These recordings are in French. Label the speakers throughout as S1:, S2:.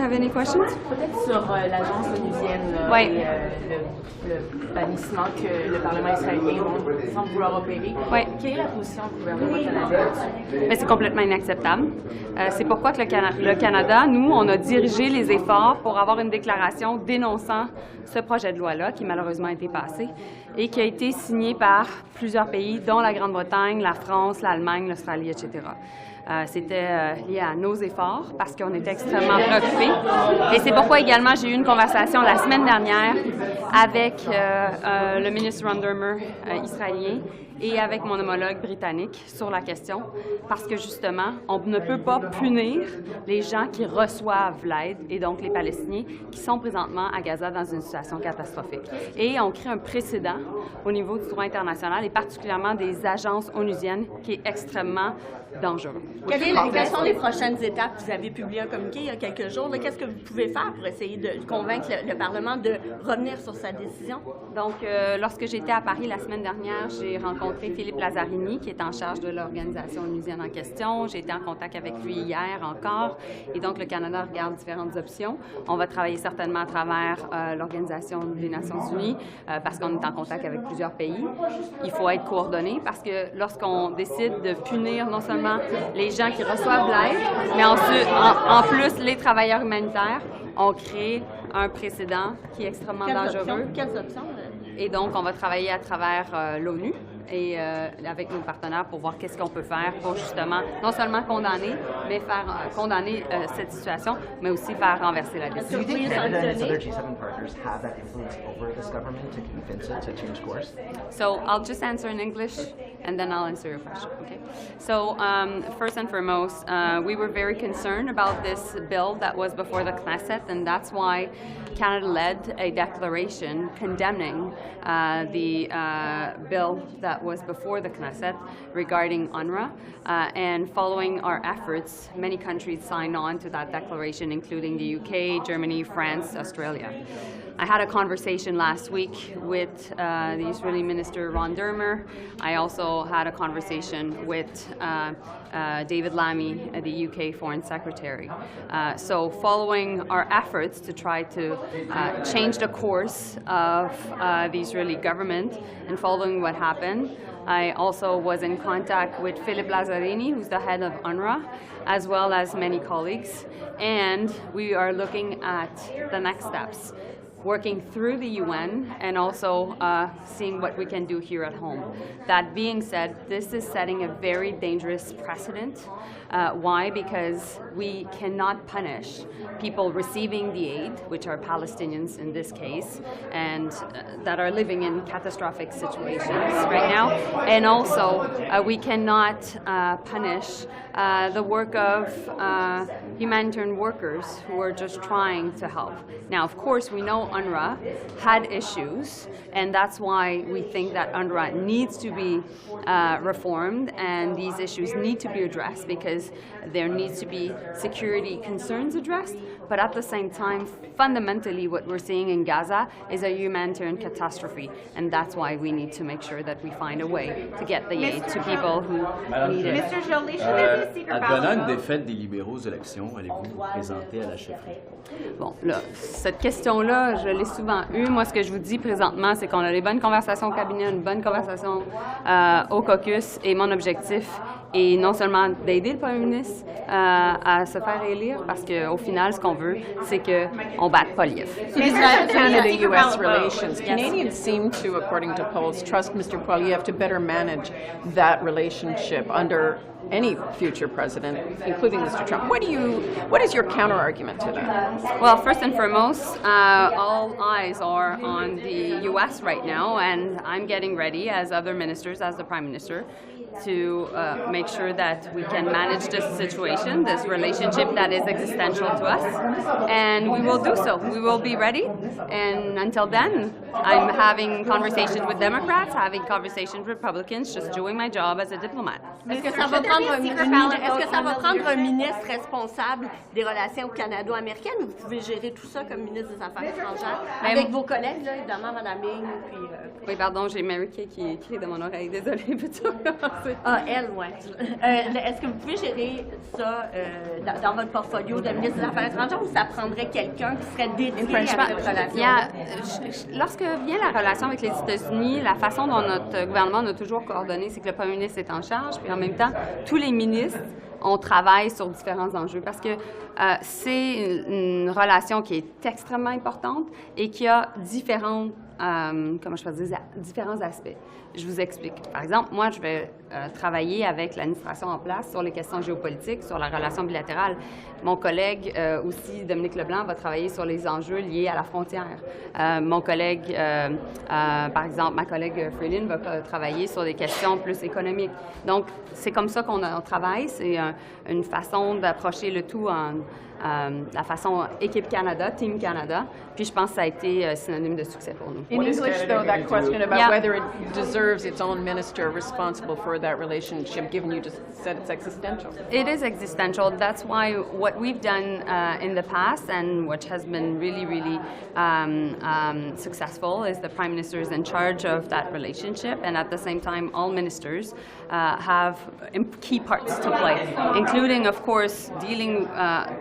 S1: have any questions?
S2: Peut-être sur l'agence onusienne
S1: Oui.
S2: et le bannissement que le Parlement israélien semble vouloir opérer.
S1: Oui.
S2: Quelle est la position du gouvernement canadien là-dessus?
S1: Mais c'est complètement inacceptable. C'est pourquoi que le Canada, nous, on a dirigé les efforts pour avoir une déclaration dénonçant ce projet de loi-là, qui malheureusement a été passé et qui a été signé par plusieurs pays, dont la Grande-Bretagne, la France, l'Allemagne, l'Australie, etc. C'était lié à nos efforts parce qu'on était extrêmement préoccupés. Et c'est pourquoi également j'ai eu une conversation la semaine dernière avec le ministre Ron Dermer israélien et avec mon homologue britannique sur la question, parce que justement, on ne peut pas punir les gens qui reçoivent l'aide, et donc les Palestiniens qui sont présentement à Gaza dans une situation catastrophique. Et on crée un précédent au niveau du droit international, et particulièrement des agences onusiennes, qui est extrêmement dangereux.
S3: Quelles sont les prochaines étapes? Vous avez publié un communiqué il y a quelques jours. Qu'est-ce que vous pouvez faire pour essayer de convaincre le Parlement de revenir sur sa décision?
S1: Donc, lorsque j'étais à Paris la semaine dernière, j'ai rencontré Philippe Lazzarini, qui est en charge de l'organisation onusienne en question. J'ai été en contact avec lui hier encore. Et donc, le Canada regarde différentes options. On va travailler certainement à travers l'Organisation des Nations unies parce qu'on est en contact avec plusieurs pays. Il faut être coordonné parce que lorsqu'on décide de punir non seulement les gens qui reçoivent l'aide, mais ensuite, en plus, les travailleurs humanitaires, on crée un précédent qui est extrêmement dangereux.
S3: Quelles options?
S1: Et donc, on va travailler à travers l'ONU et avec nos partenaires pour voir qu'est-ce qu'on peut faire pour justement non seulement condamner, mais faire condamner cette situation, mais aussi faire renverser la décision.
S4: Do you think Canada and its other G7 partners have that influence over this government to convince it to change course?
S1: So I'll just answer in English, and then I'll answer your question, okay? So first and foremost, we were very concerned about this bill that was before the Knesset, and that's why Canada led a declaration condemning the bill that was before the Knesset regarding UNRWA, and following our efforts, many countries signed on to that declaration, including the UK, Germany, France, Australia. I had a conversation last week with the Israeli Minister Ron Dermer. I also had a conversation with David Lammy, the UK Foreign Secretary. So following our efforts to try to change the course of the Israeli government and following what happened, I also was in contact with Philippe Lazzarini, who's the head of UNRWA, as well as many colleagues, and we are looking at the next steps, working through the UN and also seeing what we can do here at home. That being said, this is setting a very dangerous precedent. Why? Because we cannot punish people receiving the aid, which are Palestinians in this case, and that are living in catastrophic situations right now. And also, we cannot punish the work of humanitarian workers who are just trying to help. Now, of course, we know UNRWA had issues, and that's why we think that UNRWA needs to be reformed, and these issues need to be addressed because there needs to be security concerns addressed, but at the same time, fundamentally what we're seeing in Gaza is a humanitarian catastrophe, and that's why we need to make sure that we find a way to get the aid to people who need it.
S3: Mr. Joly, should the Speaker
S5: Advenant une défaite des libéraux aux élections, allez-vous vous présenter à la chefferie?
S1: Bon, là, cette question-là, je l'ai souvent eue. Moi, ce que je vous dis présentement, c'est qu'on a des bonnes conversations au cabinet, une bonne conversation au caucus, et mon objectif est non seulement d'aider le premier ministre à se faire élire, parce qu'au final, ce qu'on veut, c'est qu'on ne batte pas l'IF.
S6: Canada-U.S. relations. Canadians seem to, according to polls, trust Mr. Poilievre to better manage that relationship under any future president, including Mr. Trump. What is your counter-argument to that?
S1: Well, first and foremost, all eyes are on the U.S. right now, and I'm getting ready, as other ministers, as the Prime Minister, to make sure that we can manage this situation, this relationship that is existential to us, and we will do so. We will be ready, and until then, I'm having conversations with Democrats, having conversations with Republicans, just doing my job as a diplomat.
S3: Est-ce que ça va prendre un ministre responsable des relations canado-américaines, ou vous pouvez gérer tout ça comme ministre des Affaires étrangères avec vos collègues, là, évidemment, Mme Ling, puis...
S1: Oui, pardon, j'ai Mary Kay qui crie dans mon oreille. Désolée, peux-tu recommencer?
S3: Elle, oui. Est-ce que vous pouvez gérer ça dans votre portfolio de ministre des Affaires étrangères ou ça prendrait quelqu'un qui serait dédié à cette relation?
S1: Lorsque vient la relation avec les États-Unis, la façon dont notre gouvernement a toujours coordonné, c'est que le premier ministre est en charge, puis en même temps, tous les ministres, on travaille sur différents enjeux parce que c'est une relation qui est extrêmement importante et qui a différents aspects. Je vous explique. Par exemple, moi, je vais travailler avec l'administration en place sur les questions géopolitiques, sur la relation bilatérale. Mon collègue aussi, Dominique Leblanc, va travailler sur les enjeux liés à la frontière. Mon collègue, par exemple, ma collègue Freeland va travailler sur des questions plus économiques. Donc, c'est comme ça qu'on travaille. C'est une façon d'approcher le tout la façon équipe Canada, Team Canada. Puis je pense que ça a été synonyme de succès pour nous.
S6: In English, though, that question about whether it deserves its own minister responsible for that relationship, given you just said it's existential.
S1: It is existential. That's why what we've done in the past and which has been really, really successful is the Prime Minister is in charge of that relationship, and at the same time, all ministers have key parts to play, including, of course, dealing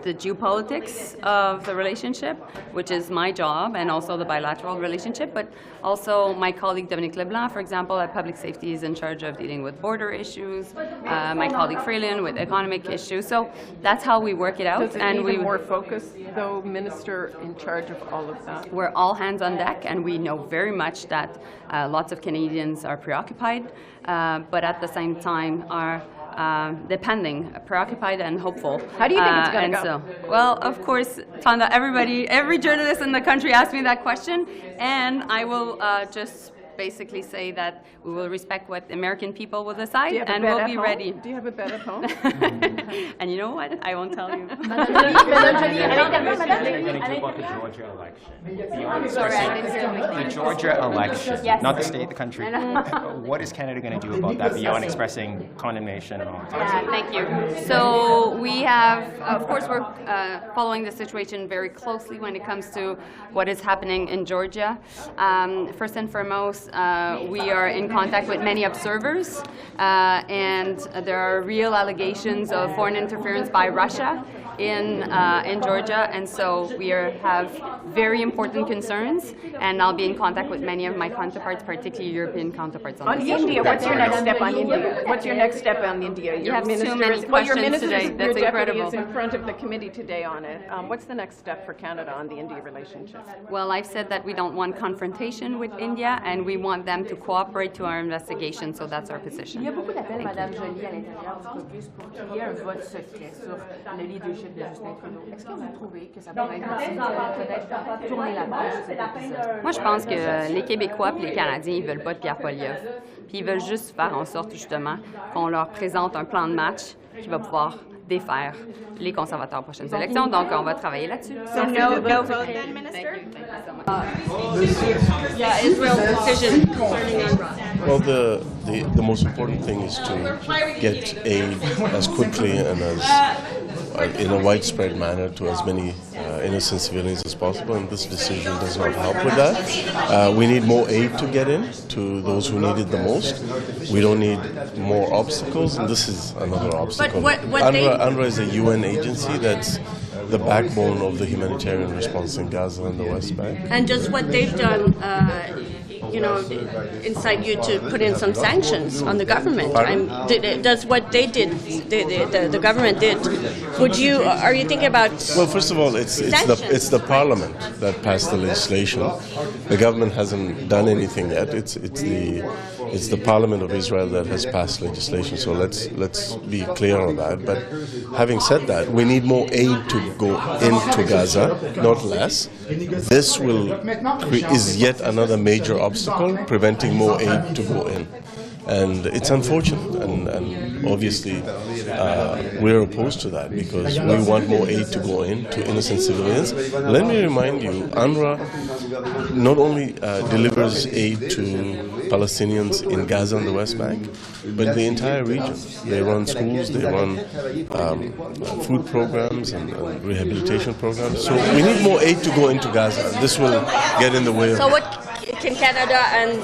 S1: the geopolitics of the relationship, which is my job, and also the bilateral relationship, but also my colleague Dominique Leblanc, for example, at Public Safety is in charge of dealing with border issues, my colleague Freeland with economic issues. So that's how we work it out.
S6: Does it
S1: and
S6: need more focus, though, minister in charge of all of that?
S1: We're all hands on deck, and we know very much that lots of Canadians are preoccupied, but at the same time are preoccupied and hopeful.
S6: How do you think it's going to go?
S1: Well, of course, Tanda, every journalist in the country asked me that question, and I will just basically say that we will respect what the American people will decide, and we'll be ready.
S6: Do you have a bet at home?
S1: And you know what? I won't tell you.
S7: What are you going to do about the Georgia election? The Georgia election,
S1: Yes.
S7: not the state, the country. What is Canada going to do about that beyond expressing condemnation?
S1: Thank you. So we have, of course, we're following the situation very closely when it comes to what is happening in Georgia. First and foremost, we are in contact with many observers, and there are real allegations of foreign interference by Russia in Georgia, and so we have very important concerns, and I'll be in contact with many of my counterparts, particularly European counterparts.
S6: On India, what's your next step on India? What's your next step on India?
S1: You have too many questions today. That's
S6: your
S1: incredible.
S6: deputy is in front of the committee today on it. What's the next step for Canada on the India relationship?
S1: Well, I've said that we don't want confrontation with India, and we want them to cooperate to our investigation, so that's our position.
S2: Il y a beaucoup d'appels, Madame Joly, à l'intérieur du caucus pour qu'il y ait un vote secret sur le leadership de Justin Trudeau. Est-ce que vous trouvez que ça pourrait être utile de peut-être tourner la page de cet épisode?
S1: Moi, je pense que les Québécois et les Canadiens, ils veulent pas de Pierre Poilievre. Puis ils veulent juste faire en sorte, justement, qu'on leur présente un plan de match qui va pouvoir défaire les conservateurs aux prochaines élections. Donc, on va travailler là-dessus.
S3: So no vote then, Minister? Yeah, Israel's decision concerning UNRWA.
S8: Well, the most important thing is to get aid as quickly and as in a widespread manner to as many innocent civilians as possible, and this decision does not help with that. We need more aid to get in to those who need it the most. We don't need more obstacles, and this is another obstacle.
S3: But
S8: UNRWA is a UN agency that's the backbone of the humanitarian response in Gaza and the West Bank.
S3: And just what they've done, incite you to put in some sanctions on the government? Does what they did, the government did, are you thinking about
S8: Well, first of all, it's the parliament that passed the legislation. The government hasn't done anything yet. It's the parliament of Israel that has passed legislation. So let's be clear on that. But having said that, we need more aid to go into Gaza, not less. This is yet another major obstacle preventing more aid to go in. And it's unfortunate, and obviously we're opposed to that because we want more aid to go in to innocent civilians. Let me remind you, UNRWA not only delivers aid to Palestinians in Gaza and the West Bank, but the entire region. They run schools, they run food programs and rehabilitation programs. So we need more aid to go into Gaza. This will get in the way of
S3: So what can Canada and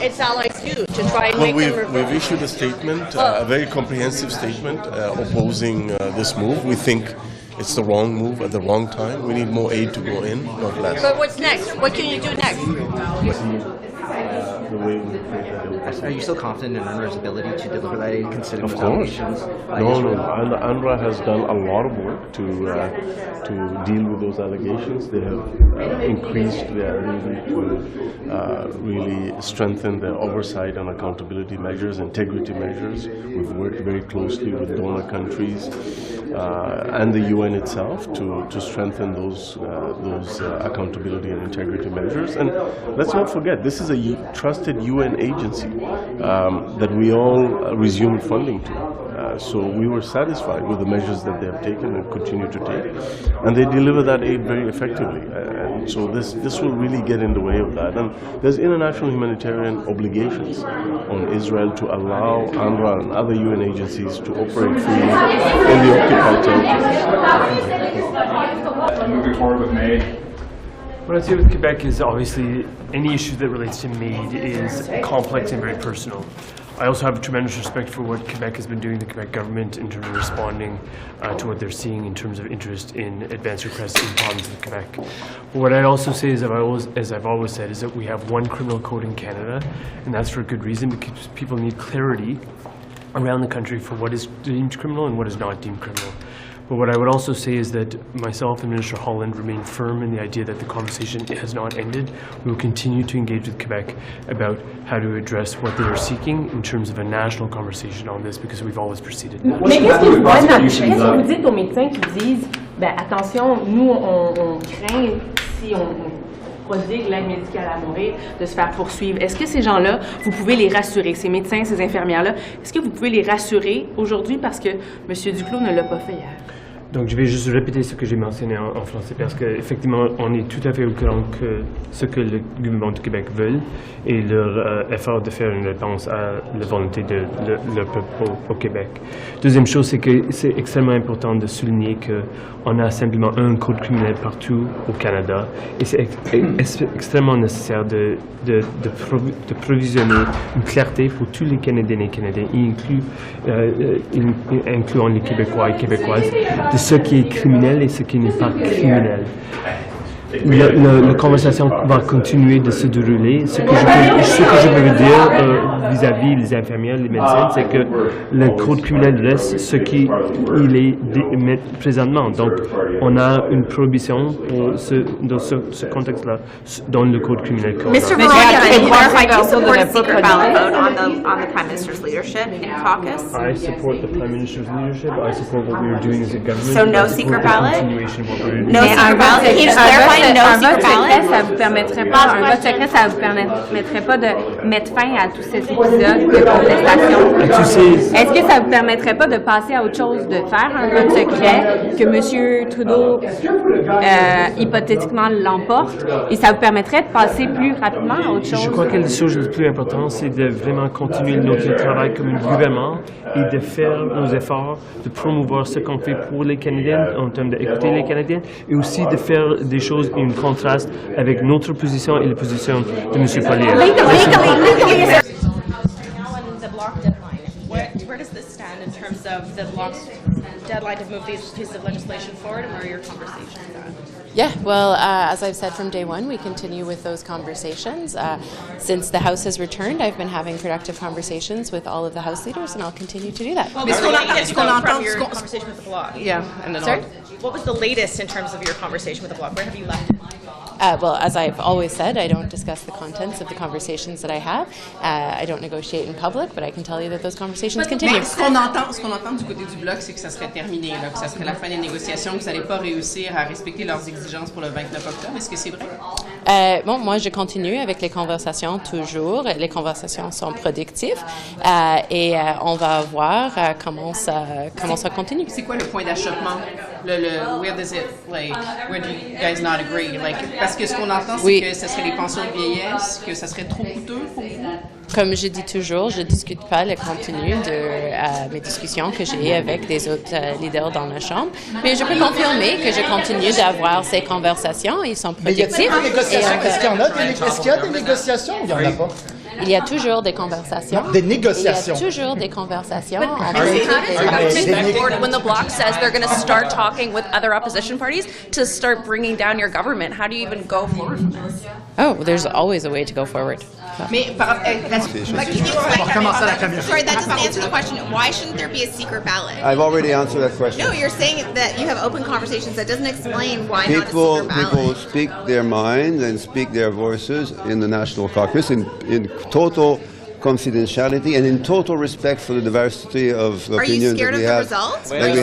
S3: its allies do to try and
S8: Well,
S3: make them
S8: we've issued a statement, a very comprehensive statement opposing this move. We think it's the wrong move at the wrong time. We need more aid to go in, not less.
S3: But what's next? What can you do next?
S8: The way we pray that they will proceed.
S4: Are you still confident in UNRWA's ability to deliver that aid, considering
S8: Of
S4: those
S8: course.
S4: allegations?
S8: No. UNRWA has done a lot of work to deal with those allegations. They have increased their ability to really strengthen their oversight and accountability measures, integrity measures. We've worked very closely with donor countries and the UN itself to strengthen those accountability and integrity measures. And let's not forget, this is a trusted UN agency that we all resumed funding to. So we were satisfied with the measures that they have taken and continue to take, and they deliver that aid very effectively. And so this will really get in the way of that. And there's international humanitarian obligations on Israel to allow UNRWA and other UN agencies to operate freely in the occupied territories.
S9: Moving forward with May. What I say with Quebec is obviously any issue that relates to MAID is complex and very personal. I also have tremendous respect for what Quebec has been doing, the Quebec government, in terms of responding to what they're seeing in terms of interest in advance requests in the province of Quebec. But what I also say is, as I've always said, is that we have one criminal code in Canada, and that's for a good reason, because people need clarity around the country for what is deemed criminal and what is not deemed criminal. But what I would also say is that myself and Minister Holland remain firm in the idea that the conversation has not ended. We will continue to engage with Quebec about how to address what they are seeking in terms of a national conversation on this, because we've always proceeded.
S2: Mais qu'est-ce que vous dites aux médecins qui disent, ben attention, nous on craint si on prodigue l'aide médicale à mourir de se faire poursuivre. Est-ce que ces gens-là, vous pouvez les rassurer, ces médecins, ces infirmières-là, est-ce que vous pouvez les rassurer aujourd'hui parce que M. Duclos ne l'a pas fait hier?
S9: Donc je vais juste répéter ce que j'ai mentionné en français, parce qu'effectivement on est tout à fait au courant que ce que le gouvernement du Québec veut et leur effort de faire une réponse à la volonté de leur peuple au Québec. Deuxième chose, c'est que c'est extrêmement important de souligner qu'on a simplement un code criminel partout au Canada, et c'est extrêmement nécessaire de provisionner une clarté pour tous les Canadiens et Canadiens, incluant les Québécois et Québécoises, de ce qui est criminel et ce qui n'est pas criminel. La conversation va continuer de se dérouler. Ce que je peux dire vis-à-vis les infirmières, les médecins, c'est que le code criminel reste ce qu'il est présentement. Donc, on a une prohibition dans ce contexte-là, dans le code criminel.
S10: Mr. Ferrada, can you clarify, do you support a secret ballot vote on the Prime Minister's leadership in caucus?
S9: I support the Prime Minister's leadership. I support what we are doing as a government.
S10: So no secret ballot?
S2: No
S10: secret ballot? Can you just clarify no secret ballot?
S2: Ça vous permettrait pas, un vote secret, ça vous permettrait pas de mettre fin à tout cet épisode de contestation? Est-ce que ça vous permettrait pas de passer à autre chose, de faire un vote secret, que M. Trudeau hypothétiquement l'emporte, et ça vous permettrait de passer plus rapidement à autre chose?
S9: Je crois que la chose la plus importante, c'est de vraiment continuer notre travail comme un gouvernement et de faire nos efforts, de promouvoir ce qu'on fait pour les Canadiens en termes d'écouter les Canadiens, et aussi de faire des choses en contraste avec notre position et la position de M. Poilievre.
S11: The Bloc deadline. Where does this stand in terms of the Bloc's deadline to move these pieces of legislation forward, and where are your conversations at?
S12: Yeah, well, as I've said from day one, we continue with those conversations. Since the House has returned, I've been having productive conversations with all of the House leaders, and I'll continue to do that.
S11: Well, what's the latest from your conversation with the Bloc?
S12: Yeah, and then
S11: Sorry? What was the latest in terms of your conversation with the Bloc? Where have you left it?
S12: Well, as I've always said, I don't discuss the contents of the conversations that I have. I don't negotiate in public, but I can tell you that those conversations continue.
S6: Ce qu'on entend du côté du Bloc, c'est que ça serait terminé, là, que ça serait la fin des négociations, que vous n'allez pas réussir à respecter leurs exigences pour le 29 octobre. Est-ce que c'est vrai?
S12: Bon, moi, je continue avec les conversations toujours. Les conversations sont productives et on va voir comment ça continue.
S6: C'est quoi le point d'achoppement? Where does it, like, where do you guys not agree? Like, parce que ce qu'on entend, c'est que ce serait les pensions de vieillesse, que ça serait trop coûteux pour vous.
S12: Comme je dis toujours, je ne discute pas le contenu de mes discussions que j'ai avec des autres leaders dans la Chambre, mais je peux confirmer que je continue d'avoir ces conversations. Ils sont productifs.
S13: Est-ce qu'il y a des négociations ou il n'y en a pas?
S12: Il y a toujours des conversations.
S13: Des négociations.
S12: Il y a toujours des conversations.
S11: How does it move forward when the Bloc says they're going to start talking with other opposition parties to start bringing down your government? How do you even go forward from this?
S12: Oh, there's always a way to go forward.
S10: Sorry, that doesn't answer the question. Why shouldn't there be a secret ballot?
S14: I've already answered that question.
S10: No, you're saying that you have open conversations. That doesn't explain why not a secret ballot.
S14: People speak their minds and speak their voices in the National Caucus in total confidentiality and in total respect for the diversity of opinions that we have. That we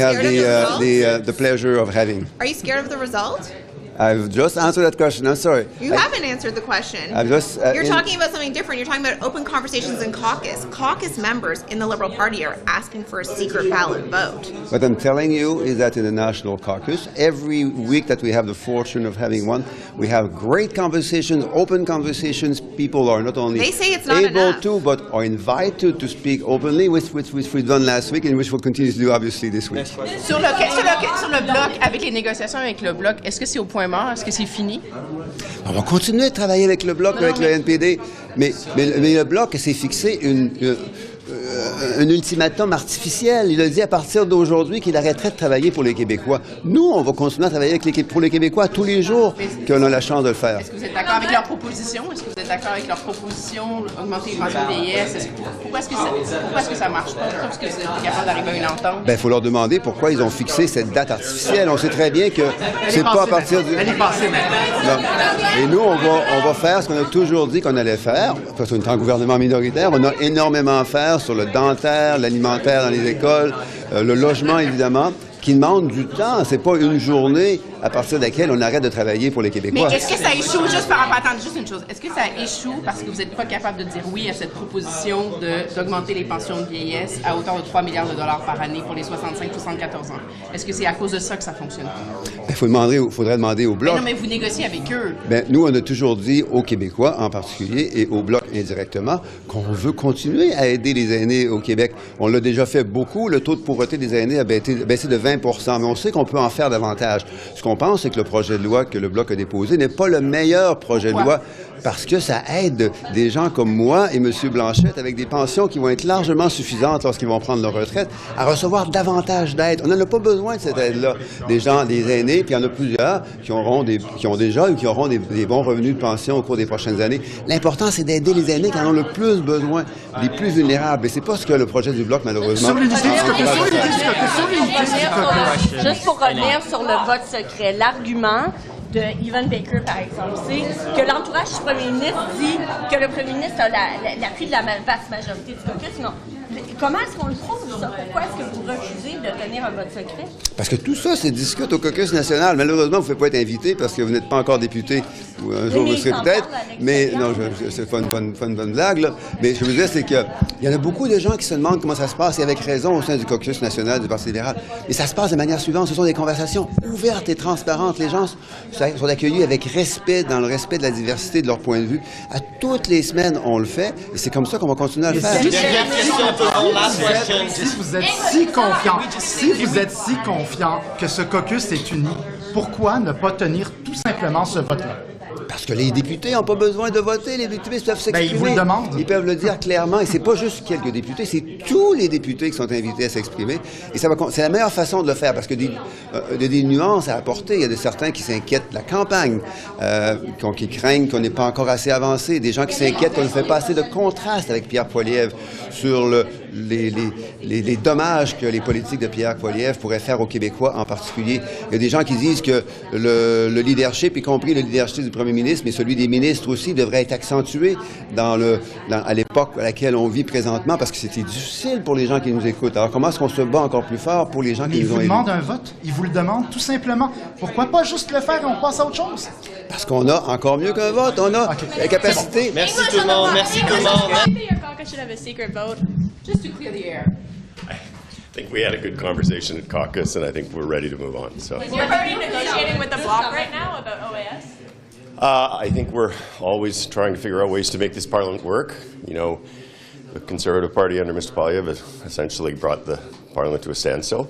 S14: have the pleasure of having.
S10: Are you scared of the result?
S14: I've just answered that question. I'm sorry.
S10: You haven't answered the question.
S14: I've just,
S10: You're talking about something different. You're talking about open conversations in caucus. Caucus members in the Liberal Party are asking for a secret ballot vote.
S14: What I'm telling you is that in the National Caucus, every week that we have the fortune of having one, we have great conversations, open conversations. People are not only
S10: They say it's not
S14: able
S10: enough.
S14: to, but are invited to speak openly, which we've done last week and which we'll continue to do, obviously, this week.
S6: Sur le bloc, avec les négociations avec le bloc, est-ce que c'est au point mort? Est-ce que c'est fini?
S14: On va continuer de travailler avec le Bloc, avec le NPD, mais le Bloc s'est fixé un ultimatum artificiel. Il a dit à partir d'aujourd'hui qu'il arrêterait de travailler pour les Québécois. Nous, on va continuer à travailler pour les Québécois tous les jours qu'on a la chance de le faire.
S6: Est-ce que vous êtes d'accord avec leur proposition? Est-ce que vous êtes d'accord avec leur proposition d'augmenter les pensions vieillesse? Pourquoi est-ce que ça marche pas? Pourquoi est-ce que vous êtes capable d'arriver à une entente?
S14: Il faut leur demander pourquoi ils ont fixé cette date artificielle. On sait très bien que c'est pas à partir du...
S13: Elle est passée maintenant.
S14: Et nous, on va faire ce qu'on a toujours dit qu'on allait faire, parce qu'on est en gouvernement minoritaire. On a énormément à faire sur le dentaire, l'alimentaire dans les écoles, le logement, évidemment, qui demande du temps. C'est pas une journée à partir de laquelle on arrête de travailler pour les Québécois.
S6: Mais est-ce que ça échoue, juste par rapport, attendez, juste une chose, est-ce que ça échoue parce que vous n'êtes pas capable de dire oui à cette proposition d'augmenter les pensions de vieillesse à hauteur de 3 milliards de dollars par année pour les 65-74 ans? Est-ce que c'est à cause de ça que ça fonctionne?
S14: Il faudrait demander au Bloc.
S6: Mais non, mais vous négociez avec eux.
S14: Nous, on a toujours dit aux Québécois en particulier et au Bloc indirectement qu'on veut continuer à aider les aînés au Québec. On l'a déjà fait beaucoup. Le taux de pauvreté des aînés a baissé de 20 %, mais on sait qu'on peut en faire davantage. Ce qu'on pense, c'est que le projet de loi que le Bloc a déposé n'est pas le meilleur projet de loi parce que ça aide des gens comme moi et M. Blanchette avec des pensions qui vont être largement suffisantes lorsqu'ils vont prendre leur retraite à recevoir davantage d'aide. On n'en a pas besoin de cette aide-là. Des aînés, puis il y en a plusieurs qui ont déjà ou qui auront des bons revenus de pension au cours des prochaines années. L'important, c'est d'aider les aînés qui en ont le plus besoin, les plus vulnérables. Et c'est pas ce que le projet du Bloc, malheureusement.
S3: Juste pour revenir sur le vote secret, l'argument de Evan Baker, par exemple, c'est que l'entourage du premier ministre dit que le premier ministre a l'appui de la vaste majorité du caucus. Non. Comment est-ce qu'on le prouve, ça? Pourquoi est-ce que vous refusez de tenir un vote secret?
S14: Parce que tout ça se discute au caucus national. Malheureusement, vous ne pouvez pas être invité parce que vous n'êtes pas encore député. Ou un jour, vous serez peut-être. Mais non, c'est pas une bonne blague, là. Mais ce que je veux dire, c'est qu'il y en a beaucoup de gens qui se demandent comment ça se passe, et avec raison, au sein du caucus national du Parti libéral. Mais ça se passe de manière suivante. Ce sont des conversations ouvertes et transparentes. Les gens sont accueillis avec respect, dans le respect de la diversité de leur point de vue. À toutes les semaines, on le fait. Et c'est comme ça qu'on va continuer à le faire.
S13: Si vous êtes si confiant que ce caucus est uni, pourquoi ne pas tenir tout simplement ce vote-là?
S14: Parce que les députés n'ont pas besoin de voter. Les députés peuvent s'exprimer.
S13: Ils vous le demandent.
S14: Ils peuvent le dire clairement. Et c'est pas juste quelques députés, c'est tous les députés qui sont invités à s'exprimer. Et c'est la meilleure façon de le faire parce que il y a des nuances à apporter. Il y a certains qui s'inquiètent de la campagne, qui craignent qu'on n'est pas encore assez avancé. Des gens qui s'inquiètent qu'on ne fait pas assez de contraste avec Pierre Poilievre sur les dommages que les politiques de Pierre Poilievre pourraient faire aux Québécois en particulier. Il y a des gens qui disent que le leadership, y compris le leadership du premier ministre, mais celui des ministres aussi, devrait être accentué à l'époque à laquelle on vit présentement, parce que c'était difficile pour les gens qui nous écoutent. Alors comment est-ce qu'on se bat encore plus fort pour les gens qui nous ont élus?
S13: Ils vous demandent un vote. Ils vous le demandent tout simplement. Pourquoi pas juste le faire et on passe à autre chose?
S14: Parce qu'on a encore mieux qu'un vote. On a la capacité.
S7: Merci tout le monde. Merci tout le monde.
S11: I think your caucus should have a secret vote,
S6: just to clear the air.
S8: I think we had a good conversation at caucus, and I think we're ready to move on. So.
S11: Is your party negotiating with the Bloc right now about OAS?
S8: I think we're always trying to figure out ways to make this parliament work. You know, the Conservative Party under Mr. Poilievre has essentially brought the parliament to a standstill.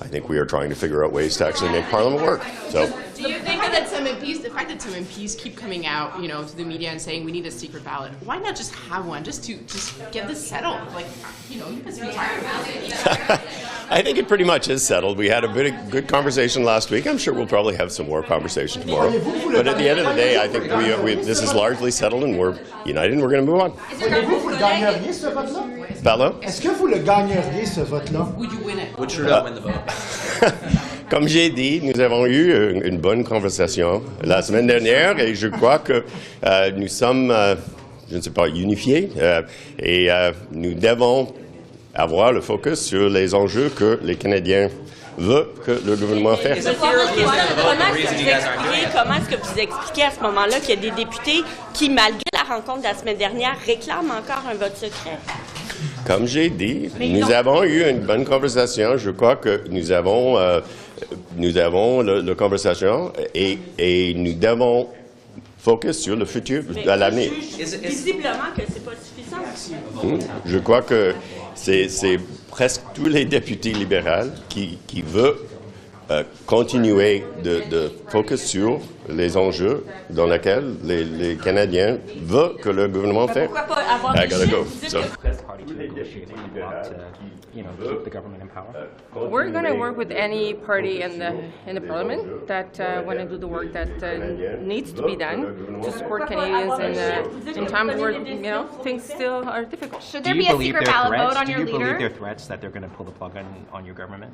S8: I think we are trying to figure out ways to actually make parliament work. So.
S11: Do you think that
S15: some MPs, the fact that some MPs keep coming out, you know, to the media and saying we need a secret ballot, why not just have one, just get this settled? Like, you know, you must be tired of it.
S16: I think it pretty much is settled. We had a very good conversation last week. I'm sure we'll probably have some more conversation tomorrow. But at the end of the day, I think this is largely settled and we're united and we're going to move on.
S13: Voyez-vous, vous le gagneriez, ce vote-là?
S16: Pardon?
S13: Est-ce que vous le gagneriez, ce vote-là?
S15: Would you win it?
S5: Would Trudeau win the vote?
S16: Comme j'ai dit, nous avons eu une bonne conversation la semaine dernière et je crois que nous sommes, je ne sais pas, unifiés et nous devons avoir le focus sur les enjeux que les Canadiens veulent que le gouvernement fasse.
S3: Comment est-ce que vous expliquez à ce moment-là qu'il y a des députés qui, malgré la rencontre de la semaine dernière, réclament encore un vote secret?
S16: Comme j'ai dit, nous avons eu une bonne conversation. Je crois que nous avons la conversation et nous devons focus sur le futur, à l'avenir.
S3: Visiblement que c'est pas suffisant.
S16: Je crois que c'est presque tous les députés libéraux qui veulent continuer de focus sur les enjeux dans lesquels les Canadiens veulent que le gouvernement fasse.
S3: Pourquoi pas avoir des chiffres?
S2: We're going to work with any party in the parliament that want to do the work that needs to be done to support Canadians in times where things still are difficult.
S11: Should there be a secret ballot vote on your leader?
S4: Do you believe their threats that they're going to pull the plug on your government?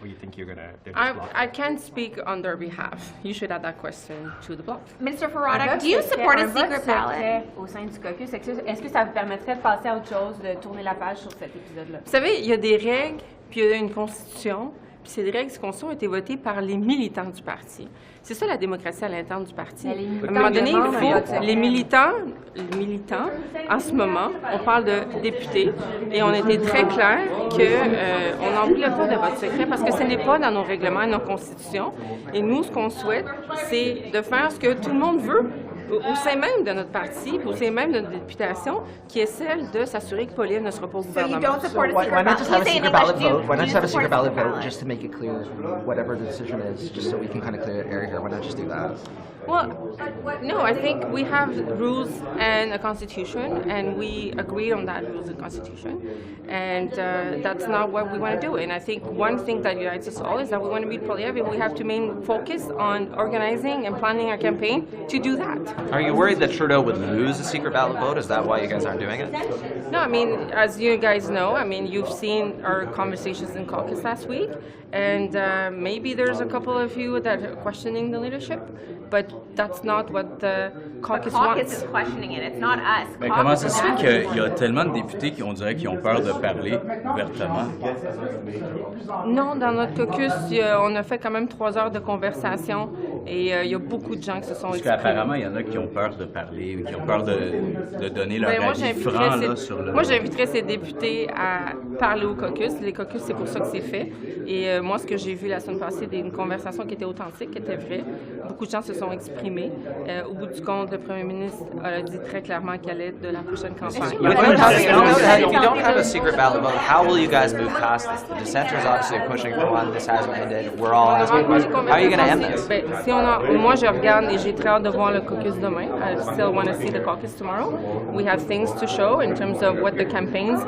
S4: Or you think you're going to?
S2: I can't speak on their behalf. You should add that question to the Bloc.
S11: Minister Ferrada, do you support a secret ballot?
S2: Au sein du caucus, est-ce que ça vous permettrait de passer à autre chose, de tourner la page sur cet épisode-là? Vous savez, il y a des règles, puis il y a une constitution, puis ces règles de constitution ont été votées par les militants du parti. C'est ça la démocratie à l'interne du parti. À un moment donné, il faut les militants, en ce moment, on parle de députés, et on était très clair qu'on n'emplit pas de vote secret parce que ce n'est pas dans nos règlements et nos constitutions. Et nous, ce qu'on souhaite, c'est de faire ce que tout le monde veut, au sein même de notre parti, au sein même de notre députation, qui est celle de s'assurer que Pauline ne sera pas au gouvernement.
S4: Why not just have a secret ballot vote? Why not just have a secret ballot vote just to make it clear whatever the decision is, just so we can kind of clear the area here? Why not just do that?
S2: Well, no, I think we have rules and a constitution, and we agreed on that rules and constitution, and that's not what we want to do. And I think one thing that unites us all is that we want to be pro-Liev, and we have to main focus on organizing and planning our campaign to do that.
S4: Are you worried that Trudeau would lose a secret ballot vote? Is that why you guys aren't doing it?
S2: No, I mean, as you guys know, I mean, you've seen our conversations in caucus last week, and maybe there's a couple of you that are questioning the leadership, but that's not what the caucus wants.
S11: Caucus is questioning it. It's not us.
S5: Mais comment ça se fait qu'il y a tellement de députés qui on dirait qui ont peur de parler ouvertement?
S2: Non, dans notre caucus, on a fait quand même 3 heures de conversation et il y a beaucoup de gens qui se sont exprimés.
S5: Parce qu'apparemment, il y en a qui ont peur de parler, qui ont peur de donner leur avis franc là, sur le...
S2: Moi, j'inviterais ces députés à parler au caucus. Les caucus, c'est pour ça que c'est fait. Et moi, ce que j'ai vu la semaine passée, une conversation qui était authentique, qui était vraie. Beaucoup de gens se sont exprimés. Au bout du compte, le premier ministre a dit très clairement qu'elle allait de la prochaine campagne.
S4: If you don't have a secret ballot vote, how will you guys move past this? The dissenters obviously are pushing for one. This hasn't ended. We're all asking questions. How are you going to end this?
S2: Moi, je regarde et j'ai très hâte de voir le caucus demain. I still want to see the caucus tomorrow. We have things to show in terms of what the campaigns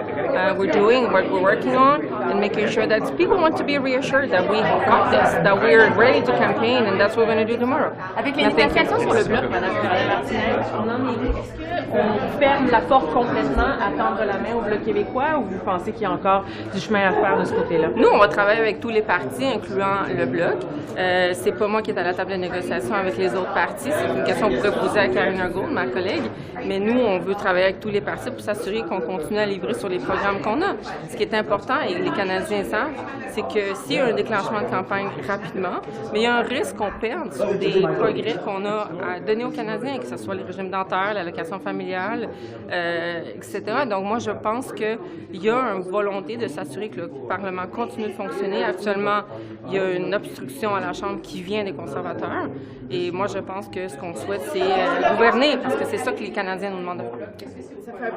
S2: we're doing, what we're working on, and making sure that people want to be reassured that we got this, that we're ready to campaign, and that's what we're going to do tomorrow.
S11: Avec les négociations sur le bloc, Mme Martinez,
S2: on en est où? Est-ce qu'on ferme la porte complètement à tendre la main au Bloc québécois ou vous pensez qu'il y a encore du chemin à faire de ce côté-là? Nous, on va travailler avec tous les partis, incluant le Bloc. C'est pas moi qui est à la table de négociation avec les autres partis. C'est une question que vous pourrez poser à Karina Gould, ma collègue. Mais nous, on veut travailler avec tous les partis pour s'assurer qu'on continue à livrer sur les programmes qu'on a. Ce qui est important, et les Canadiens savent, c'est que s'il y a un déclenchement de campagne rapidement, mais il y a un risque qu'on perde sur des progrès qu'on a à donner aux Canadiens, que ce soit les régimes dentaires, l'allocation familiale, etc. Donc moi, je pense qu'il y a une volonté de s'assurer que le Parlement continue de fonctionner. Actuellement, il y a une obstruction à la Chambre qui vient des conservateurs. Et moi, je pense que ce qu'on souhaite, c'est gouverner, parce que c'est ça que les Canadiens nous demandent de faire.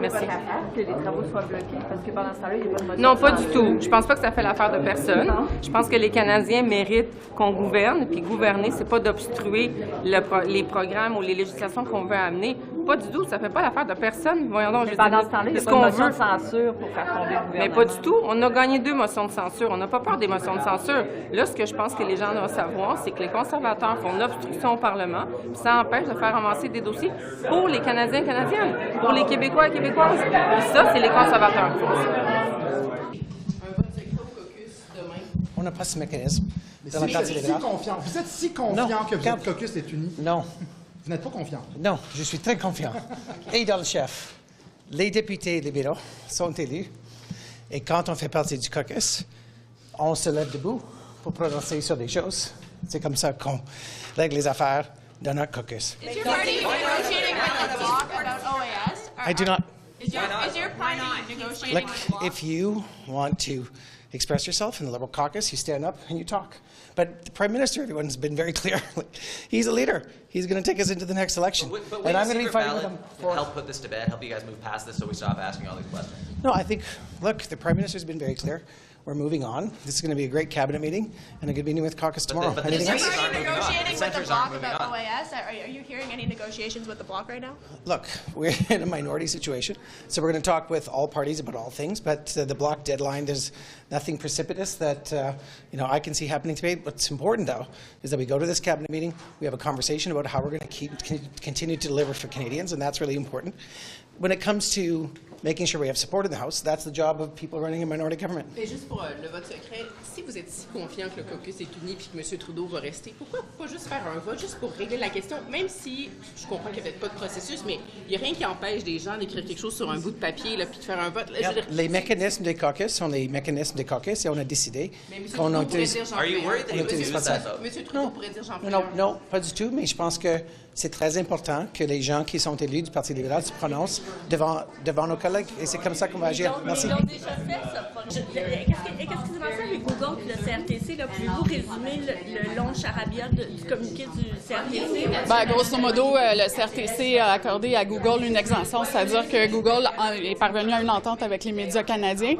S2: Merci. Que les travaux soient bloqués, parce que pendant ce temps-là, il n'y a pas de motion. Non, pas du tout. Je pense pas que ça fait l'affaire de personne. Je pense que les Canadiens méritent qu'on gouverne, puis gouverner, c'est pas d'obstruer les programmes ou les législations qu'on veut amener. Pas du tout, ça fait pas l'affaire de personne. Voyons donc,
S17: pendant ce temps-là, il y a pas de motion de censure pour faire tomber le gouvernement.
S2: Mais pas du tout. On a gagné 2 motions de censure. On n'a pas peur des motions de censure. Là, ce que je pense que les gens doivent savoir, c'est que les conservateurs font une obstruction au Parlement, puis ça empêche de faire avancer des dossiers pour les Canadiens et Canadiennes, pour les Québécois et Québécoises. Et ça, c'est les conservateurs qui font ça.
S18: On n'a pas ce mécanisme.
S13: Mais si vous êtes si confiant, que votre caucus est uni.
S18: Non.
S13: Vous n'êtes pas confiant.
S18: Non, je suis très confiant. Et dans le chef, les députés libéraux sont élus. Et quand on fait partie du caucus, on se lève debout pour prononcer sur des choses. C'est comme ça qu'on règle les affaires dans notre caucus.
S15: Is your party negotiating with the Bloc about OAS?
S18: I do not.
S15: Is your party negotiating
S18: Look,
S15: with the Bloc?
S18: if you want to express yourself in the Liberal caucus, you stand up and you talk. But the Prime Minister, everyone's been very clear. He's a leader. He's going to take us into the next election.
S4: But
S18: and I'm going to be fighting with him for...
S4: help put this to bed, help you guys move past this so we stop asking all these questions.
S18: No, I think, look, the Prime Minister's been very clear. We're moving on. This is going to be a great cabinet meeting and a good meeting with caucus tomorrow.
S4: But
S18: Anything else?
S11: Are you negotiating with the
S4: Centers
S11: Bloc
S4: aren't moving
S11: about
S4: on.
S11: OAS? Are you hearing any negotiations with the Bloc right now?
S18: Look, we're in a minority situation, so we're going to talk with all parties about all things, but the Bloc deadline, there's nothing precipitous that I can see happening today. What's important, though, is that we go to this cabinet meeting, we have a conversation about how we're going to continue to deliver for Canadians, and that's really important. When it comes to making sure we have support in the House, that's the job of people running a minority government.
S15: Et juste pour le vote secret, si vous êtes si confiant que le caucus est uni et que M. Trudeau va rester, pourquoi pas juste faire un vote, juste pour régler la question, même si je comprends qu'il n'y a peut-être pas de processus, mais il n'y a rien qui empêche des gens d'écrire quelque chose sur un bout de papier là, puis de faire un vote. Là,
S18: Les mécanismes des caucus sont les mécanismes des caucus et on a décidé qu'on utilise...
S4: Are you worried that he would use that vote?
S15: M. Trudeau pourrait dire Jean-Pierre.
S18: Non, pas du tout, mais je pense que c'est très important que les gens qui sont élus du Parti libéral se prononcent devant nos collègues. Et c'est comme ça qu'on va agir. Merci.
S3: Ils ont déjà fait ça. Qu'est-ce qui s'est passé avec Google et le CRTC? Pouvez-vous résumer le long charabia du communiqué du CRTC?
S19: Grosso modo, le CRTC a accordé à Google une exemption, c'est-à-dire que Google est parvenu à une entente avec les médias canadiens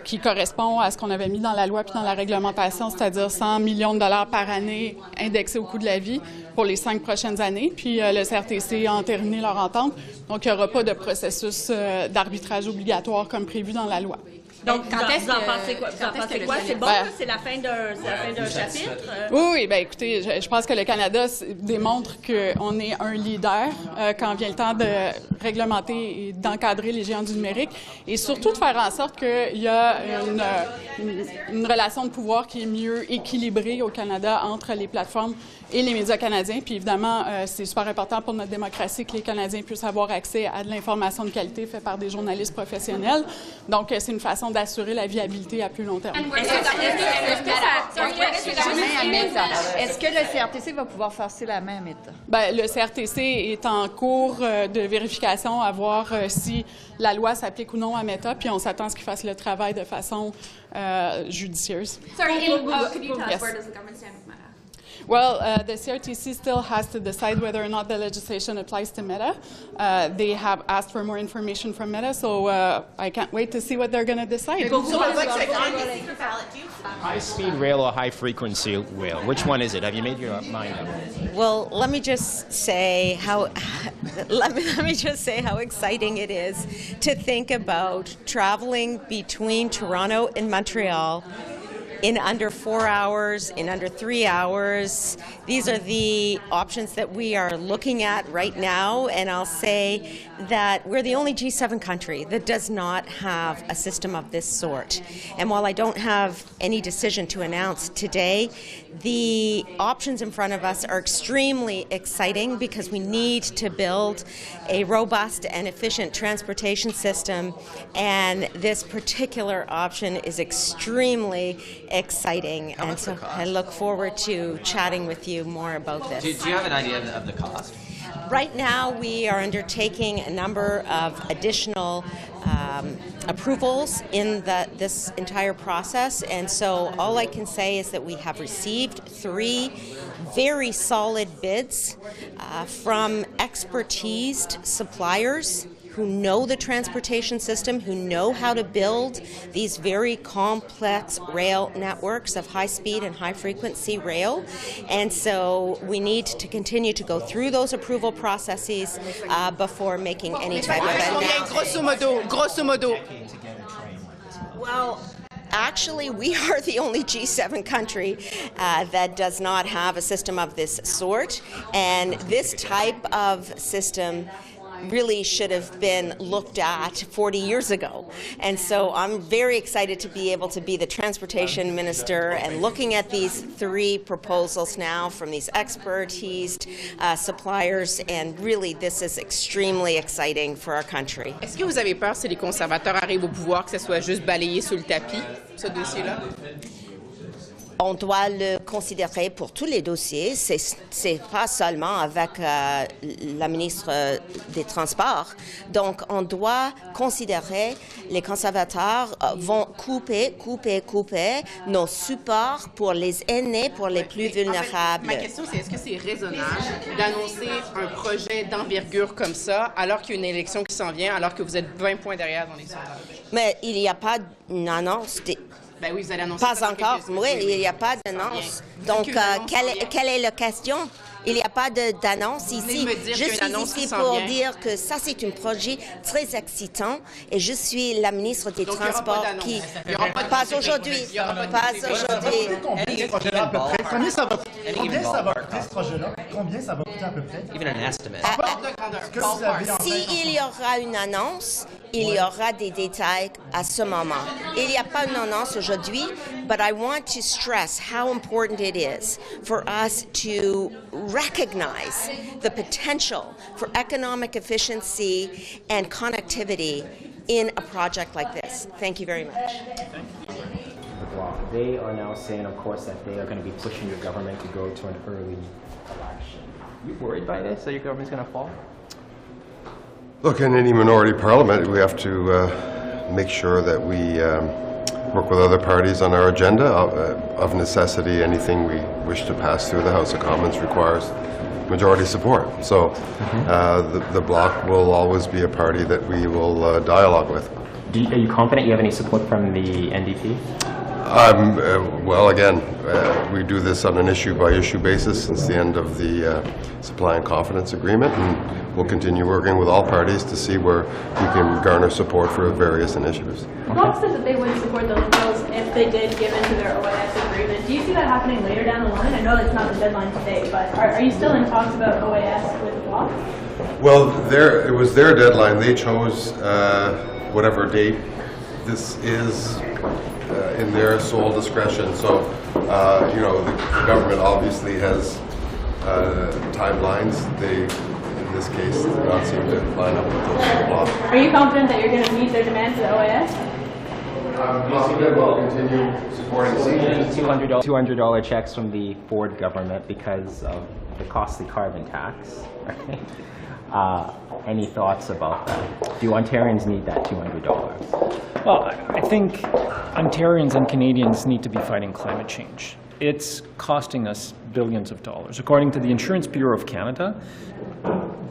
S19: qui correspond à ce qu'on avait mis dans la loi puis dans la réglementation, c'est-à-dire 100 millions de dollars par année indexés au coût de la vie pour les 5 prochaines années. Puis le CRTC a entériné leur entente. Donc, il n'y aura pas de processus d'arbitrage obligatoire comme prévu dans la loi.
S3: Donc, vous en pensez quoi? C'est bon, c'est la fin d'un chapitre?
S19: Oui, écoutez, je pense que le Canada démontre qu'on est un leader quand vient le temps de réglementer et d'encadrer les géants du numérique et surtout de faire en sorte qu'il y a une relation de pouvoir qui est mieux équilibrée au Canada entre les plateformes et les médias canadiens. Puis évidemment, c'est super important pour notre démocratie que les Canadiens puissent avoir accès à de l'information de qualité faite par des journalistes professionnels. Donc, c'est une façon d'assurer la viabilité à plus long terme.
S17: Est-ce que le CRTC va pouvoir forcer la main à Meta?
S19: Le CRTC est en cours de vérification à voir si la loi s'applique ou non à Meta, puis on s'attend à ce qu'ils fassent le travail de façon judicieuse.
S11: Sorry, could you tell us where does the government stand with Meta?
S19: Well, the CRTC still has to decide whether or not the legislation applies to Meta. They have asked for more information from Meta, so I can't wait to see what they're going to decide.
S7: High-speed rail or high-frequency rail? Which one is it? Have you made your mind up?
S20: Well, let me just say how exciting it is to think about traveling between Toronto and Montreal in under 4 hours, in under 3 hours. These are the options that we are looking at right now, and I'll say that we're the only G7 country that does not have a system of this sort. And while I don't have any decision to announce today, the options in front of us are extremely exciting because we need to build a robust and efficient transportation system, and this particular option is extremely exciting. And so I look forward to chatting with you more about this.
S4: Do you have an idea of the cost?
S20: Right now, we are undertaking a number of additional approvals in this entire process, and so all I can say is that we have received 3 very solid bids from expertised suppliers who know the transportation system, who know how to build these very complex rail networks of high-speed and high-frequency rail. And so we need to continue to go through those approval processes before making any type of announcement.
S15: Grosso modo.
S20: Well, actually, we are the only G7 country that does not have a system of this sort, and this type of system really should have been looked at 40 years ago. And so I'm very excited to be able to be the transportation minister and looking at these 3 proposals now from these expertised suppliers, and really this is extremely exciting for our country.
S15: Est-ce que vous avez peur si les conservateurs arrivent au pouvoir que ça soit juste balayé sous le tapis, ce dossier-là?
S20: On doit le considérer pour tous les dossiers. C'est pas seulement avec la ministre des Transports. Donc, on doit considérer les conservateurs vont couper nos supports pour les aînés, pour les plus vulnérables.
S15: Ma question, c'est est-ce que c'est raisonnable d'annoncer un projet d'envergure comme ça alors qu'il y a une élection qui s'en vient, alors que vous êtes 20 points derrière dans les sondages?
S20: Mais il n'y a pas une annonce.
S15: Ben oui, vous allez annoncer.
S20: Pas encore, oui, il n'y a pas d'annonce. Donc, quelle est la question? Il n'y a pas d'annonce ici. Je suis ici pour dire que ça, c'est un projet très excitant et je suis la ministre des Transports qui... Pas aujourd'hui. Pas aujourd'hui.
S13: Combien ça va coûter ce projet-là? Combien ça va coûter à peu près?
S4: Even an estimate.
S20: S'il y aura une annonce, il y aura des détails à ce moment. Il n'y a pas une annonce aujourd'hui, but I want to stress how important it is for us to recognize the potential for economic efficiency and connectivity in a project like this. Thank you very much.
S7: The Bloc, they are now saying, of course, that they are going to be pushing your government to go to an early election. Are you worried by this, that your government's going to fall?
S21: Look, in any minority parliament, we have to make sure that we work with other parties on our agenda. Of necessity, anything we wish to pass through the House of Commons requires majority support. So the Bloc will always be a party that we will dialogue with.
S7: Are you confident you have any support from the NDP?
S21: Well, again, we do this on an issue-by-issue basis since the end of the supply and confidence agreement, and we'll continue working with all parties to see where we can garner support for various initiatives.
S22: Bloc says that they would support those bills if they did give into their OAS agreement. Do you see that happening later down the line? I know it's not the deadline today, but are you still in talks about OAS with the Bloc?
S21: Well, it was their deadline. They chose whatever date this is. In their sole discretion. So, you know, the government obviously has timelines. They, in this case, do not seem to line up with those of the Bloc.
S22: Are you confident that you're going to meet their demands at OAS?
S21: I'm confident we'll continue supporting
S7: $200 checks from the Ford government because of the costly carbon tax. Right? Any thoughts about that? Do Ontarians need that $200?
S9: Well, I think Ontarians and Canadians need to be fighting climate change. It's costing us billions of dollars. According to the Insurance Bureau of Canada,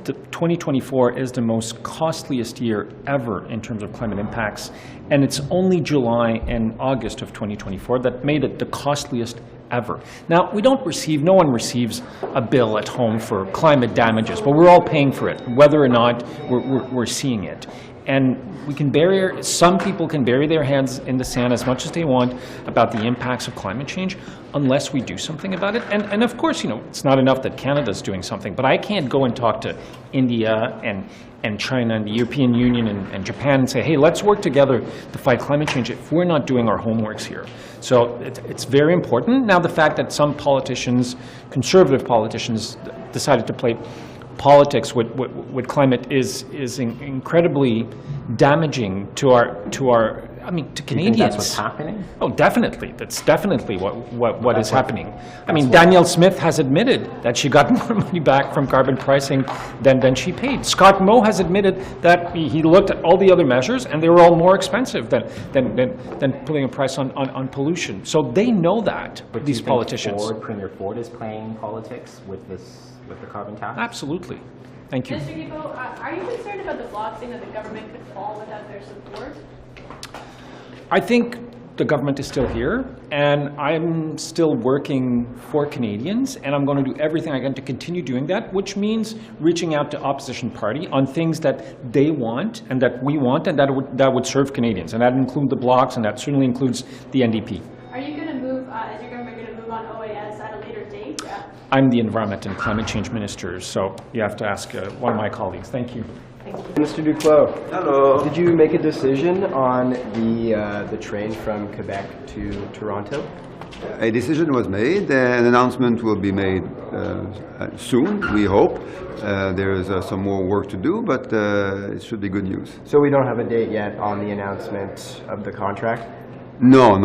S9: 2024 is the most costliest year ever in terms of climate impacts, and it's only July and August of 2024 that made it the costliest ever. Now, no one receives a bill at home for climate damages, but we're all paying for it, whether or not we're seeing it. And some people can bury their heads in the sand as much as they want about the impacts of climate change unless we do something about it. And of course, you know, it's not enough that Canada's doing something, but I can't go and talk to India and China and the European Union and Japan and say, hey, let's work together to fight climate change if we're not doing our homeworks here. So it's very important. Now, the fact that some politicians, conservative politicians, decided to play politics with climate is incredibly damaging to our
S1: I mean, to
S7: Do you think
S1: Canadians.
S7: that's what's happening?
S1: Oh, definitely. That's definitely what is happening. I mean, Danielle Smith has admitted that she got more money back from carbon pricing than she paid. Scott Moe has admitted that he looked at all the other measures and they were all more expensive than putting a price on pollution. So they know that,
S7: But
S1: these
S7: do you think
S1: politicians.
S7: Premier Ford is playing politics with the carbon tax?
S1: Absolutely. Thank you.
S22: Mr. Duclos, are you concerned about the Bloc saying that the government could fall without their support?
S1: I think the government is still here, and I'm still working for Canadians, and I'm going to do everything I can to continue doing that, which means reaching out to opposition party on things that they want and that we want and that would serve Canadians, and that includes the Blocs, and that certainly includes the NDP.
S22: Are you going to move, is your government going to move on OAS at a later date?
S1: I'm the Environment and Climate Change Minister, so you have to ask one of my colleagues. Thank you.
S12: Mr. Duclos.
S21: Hello.
S12: Did you make a decision on the train from Quebec to Toronto?
S14: A decision was made. An announcement will be made soon, we hope. There is some more work to do, but it should be good news.
S12: So we don't have a date yet on the announcement of the contract?
S14: No.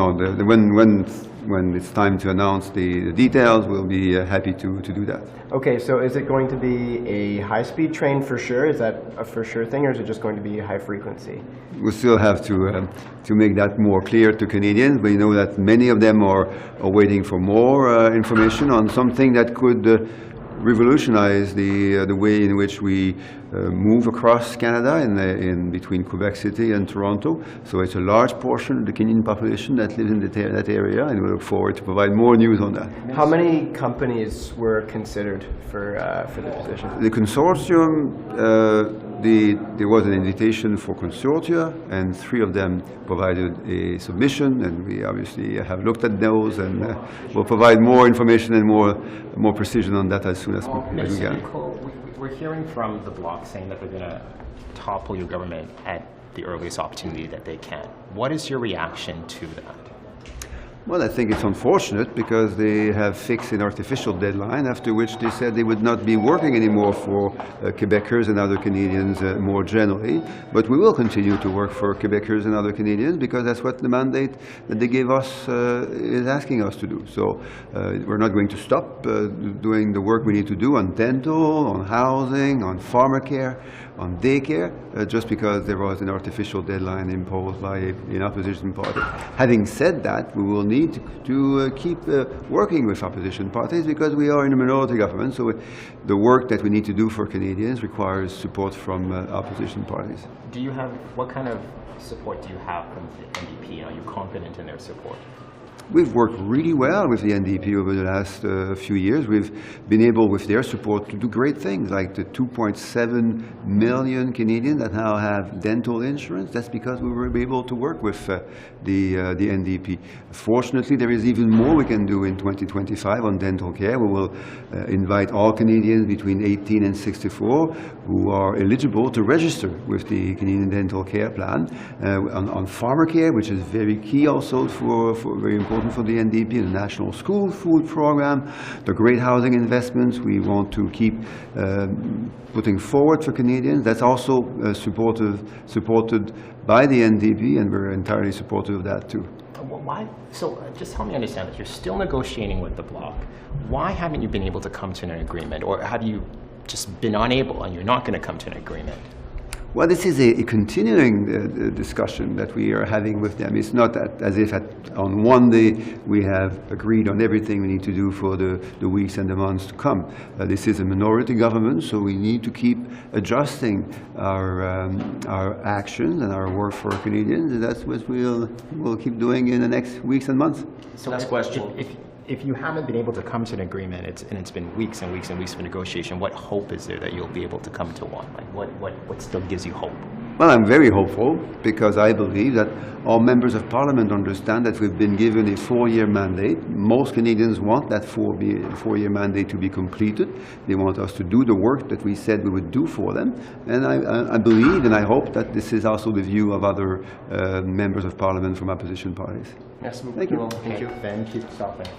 S14: When it's time to announce the details, we'll be happy to do that.
S12: Okay, so is it going to be a high-speed train for sure? Is that a for sure thing, or is it just going to be high frequency?
S14: We still have to make that more clear to Canadians. We know that many of them are waiting for more information on something that could revolutionize the way in which we move across Canada in between Quebec City and Toronto. So it's a large portion of the Canadian population that lives in that area, and we look forward to provide more news on that.
S12: How many companies were considered for the position?
S14: The consortium, there was an invitation for consortia, and 3 of them provided a submission, and we obviously have looked at those, and we'll provide more information and more precision on that as soon as we can.
S7: We're hearing from the Bloc saying that they're going to topple your government at the earliest opportunity that they can. What is your reaction to that?
S14: Well, I think it's unfortunate because they have fixed an artificial deadline after which they said they would not be working anymore for Quebecers and other Canadians more generally. But we will continue to work for Quebecers and other Canadians because that's what the mandate that they gave us is asking us to do. So we're not going to stop doing the work we need to do on dental, on housing, on farmer care, on daycare, just because there was an artificial deadline imposed by an opposition party. Having said that, we will need to keep working with opposition parties because we are in a minority government, so the work that we need to do for Canadians requires support from opposition parties.
S7: What kind of support do you have from the NDP? Are you confident in their support?
S14: We've worked really well with the NDP over the last few years. We've been able, with their support, to do great things, like the 2.7 million Canadians that now have dental insurance. That's because we were able to work with the NDP. Fortunately, there is even more we can do in 2025 on dental care. We will invite all Canadians between 18 and 64 who are eligible to register with the Canadian Dental Care Plan. On farmer care, which is very key also for very important for the NDP, the National School Food Program, the great housing investments we want to keep putting forward for Canadians. That's also supported by the NDP, and we're entirely supportive of that too.
S7: Why? So just help me understand that you're still negotiating with the Bloc. Why haven't you been able to come to an agreement, or have you just been unable and you're not going to come to an agreement?
S14: Well, this is a continuing discussion that we are having with them. It's not as if on one day we have agreed on everything we need to do for the weeks and the months to come. This is a minority government, so we need to keep adjusting our actions and our work for Canadians, and that's what we'll keep doing in the next weeks and months.
S7: So last question. If you haven't been able to come to an agreement, it's been weeks and weeks and weeks of negotiation, what hope is there that you'll be able to come to one? Like what still gives you hope?
S14: Well, I'm very hopeful because I believe that all members of Parliament understand that we've been given a 4-year mandate. Most Canadians want that 4-year mandate to be completed. They want us to do the work that we said we would do for them. And I believe and I hope that this is also the view of other members of Parliament from opposition parties.
S7: Yes,
S14: Thank you.
S7: Thank you. Thank you. Stop there.